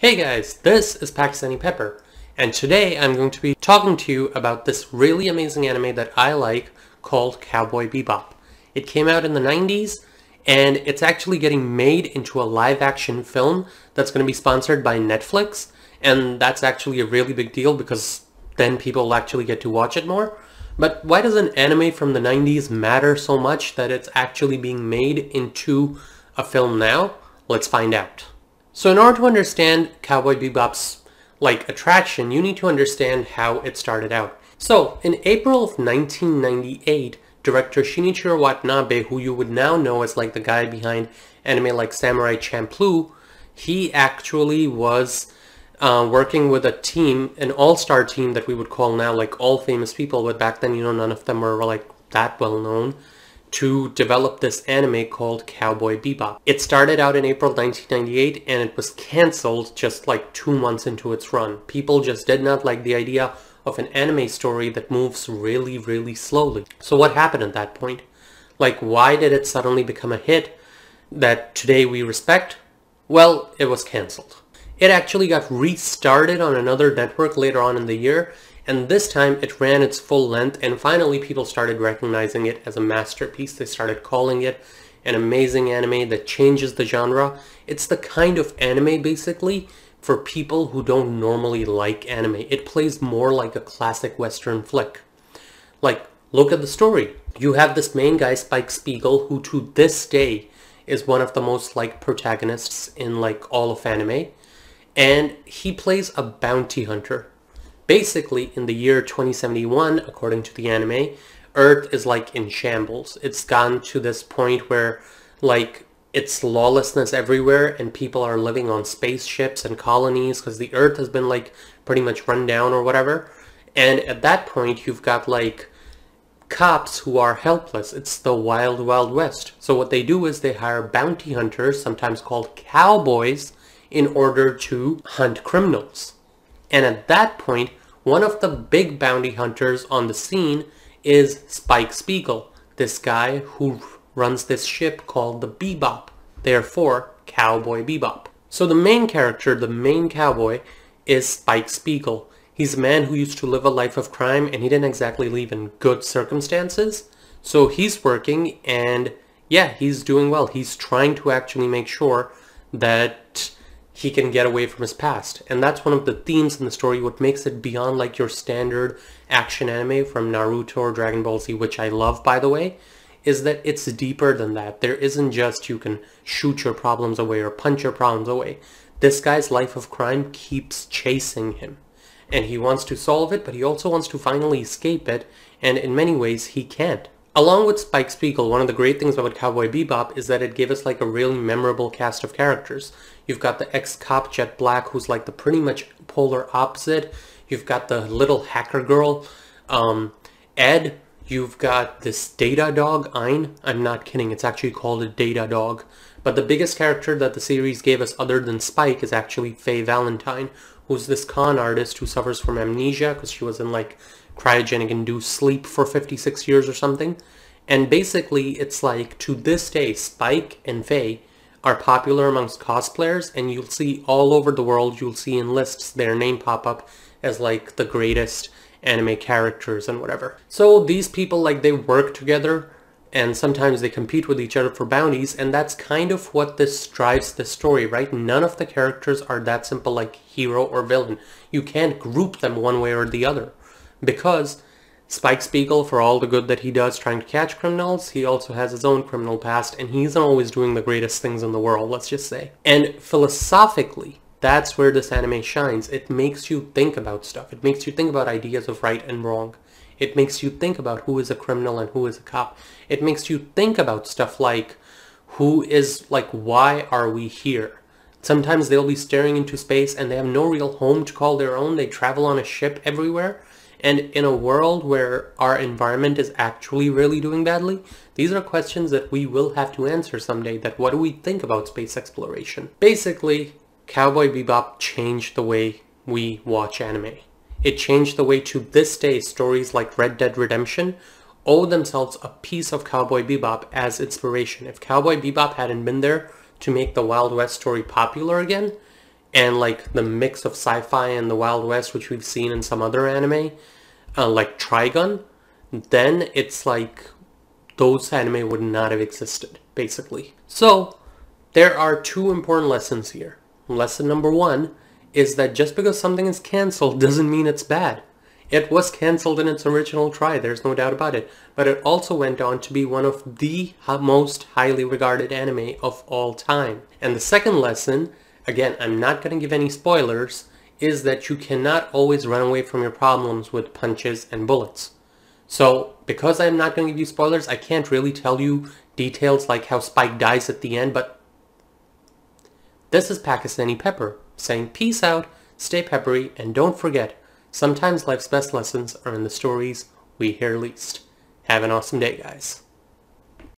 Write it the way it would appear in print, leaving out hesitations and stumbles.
Hey guys, this is Pakistani Pepper, and today I'm going to be talking to you about this really amazing anime that I like called Cowboy Bebop. It came out in the 90s, and it's actually getting made into a live-action film that's going to be sponsored by Netflix, and that's actually a really big deal because then people will actually get to watch it more. But why does an anime from the 90s matter so much that it's actually being made into a film now? Let's find out. So in order to understand Cowboy Bebop's attraction, you need to understand how it started out. So in April of 1998, director Shinichiro Watanabe, who you would now know as the guy behind anime like Samurai Champloo, he actually was working with a team, an all-star team that we would call now all famous people, but back then, none of them were that well known, to develop this anime called Cowboy Bebop. It started out in April 1998 and it was cancelled just 2 months into its run. People just did not like the idea of an anime story that moves really, really slowly. So what happened at that point? Why did it suddenly become a hit that today we respect? Well, it was cancelled. It actually got restarted on another network later on in the year, and this time it ran its full length, and finally people started recognizing it as a masterpiece. They started calling it an amazing anime that changes the genre. It's the kind of anime, basically, for people who don't normally like anime. It plays more like a classic Western flick. Look at the story. You have this main guy, Spike Spiegel, who to this day is one of the most liked protagonists in all of anime. And he plays a bounty hunter. Basically, in the year 2071, according to the anime, Earth is in shambles. It's gone to this point where it's lawlessness everywhere and people are living on spaceships and colonies because the Earth has been pretty much run down or whatever. And at that point, you've got cops who are helpless. It's the wild, wild west. So what they do is they hire bounty hunters, sometimes called cowboys, in order to hunt criminals. And at that point, one of the big bounty hunters on the scene is Spike Spiegel, this guy who runs this ship called the Bebop, therefore Cowboy Bebop. So the main character, the main cowboy, is Spike Spiegel. He's a man who used to live a life of crime, and he didn't exactly live in good circumstances. So he's working, and yeah, he's doing well. He's trying to actually make sure that he can get away from his past. And that's one of the themes in the story, what makes it beyond your standard action anime from Naruto or Dragon Ball Z, which I love, by the way, is that it's deeper than that. There isn't just you can shoot your problems away or punch your problems away. This guy's life of crime keeps chasing him. And he wants to solve it, but he also wants to finally escape it, and in many ways he can't. Along with Spike Spiegel, one of the great things about Cowboy Bebop is that it gave us a really memorable cast of characters. You've got the ex-cop Jet Black, who's the pretty much polar opposite. You've got the little hacker girl, Ed. You've got this data dog, Ein. I'm not kidding, it's actually called a data dog. But the biggest character that the series gave us other than Spike is actually Faye Valentine, who's this con artist who suffers from amnesia because she was in cryogenic induced sleep for 56 years or something. And basically it's to this day, Spike and Faye are popular amongst cosplayers, and you'll see all over the world, you'll see in lists their name pop up as the greatest anime characters and whatever. So these people they work together, and sometimes they compete with each other for bounties, and that's kind of what this drives the story, right? None of the characters are that simple hero or villain. You can't group them one way or the other. Because Spike Spiegel, for all the good that he does trying to catch criminals, he also has his own criminal past, and he's not always doing the greatest things in the world, let's just say. And philosophically, that's where this anime shines. It makes you think about stuff. It makes you think about ideas of right and wrong. It makes you think about who is a criminal and who is a cop. It makes you think about stuff who is, why are we here? Sometimes they'll be staring into space and they have no real home to call their own. They travel on a ship everywhere. And in a world where our environment is actually really doing badly, these are questions that we will have to answer someday. That what do we think about space exploration? Basically, Cowboy Bebop changed the way we watch anime. It changed the way to this day stories like Red Dead Redemption owe themselves a piece of Cowboy Bebop as inspiration. If Cowboy Bebop hadn't been there to make the Wild West story popular again, and like the mix of sci-fi and the Wild West, which we've seen in some other anime, like Trigun, then it's like those anime would not have existed, basically. So there are two important lessons here. Lesson number one is that just because something is canceled doesn't mean it's bad. It was canceled in its original try, there's no doubt about it, but it also went on to be one of the most highly regarded anime of all time. And the second lesson, again, I'm not going to give any spoilers, is that you cannot always run away from your problems with punches and bullets. So, because I'm not going to give you spoilers, I can't really tell you details like how Spike dies at the end, but this is Pakistani Pepper, saying peace out, stay peppery, and don't forget, sometimes life's best lessons are in the stories we hear least. Have an awesome day, guys.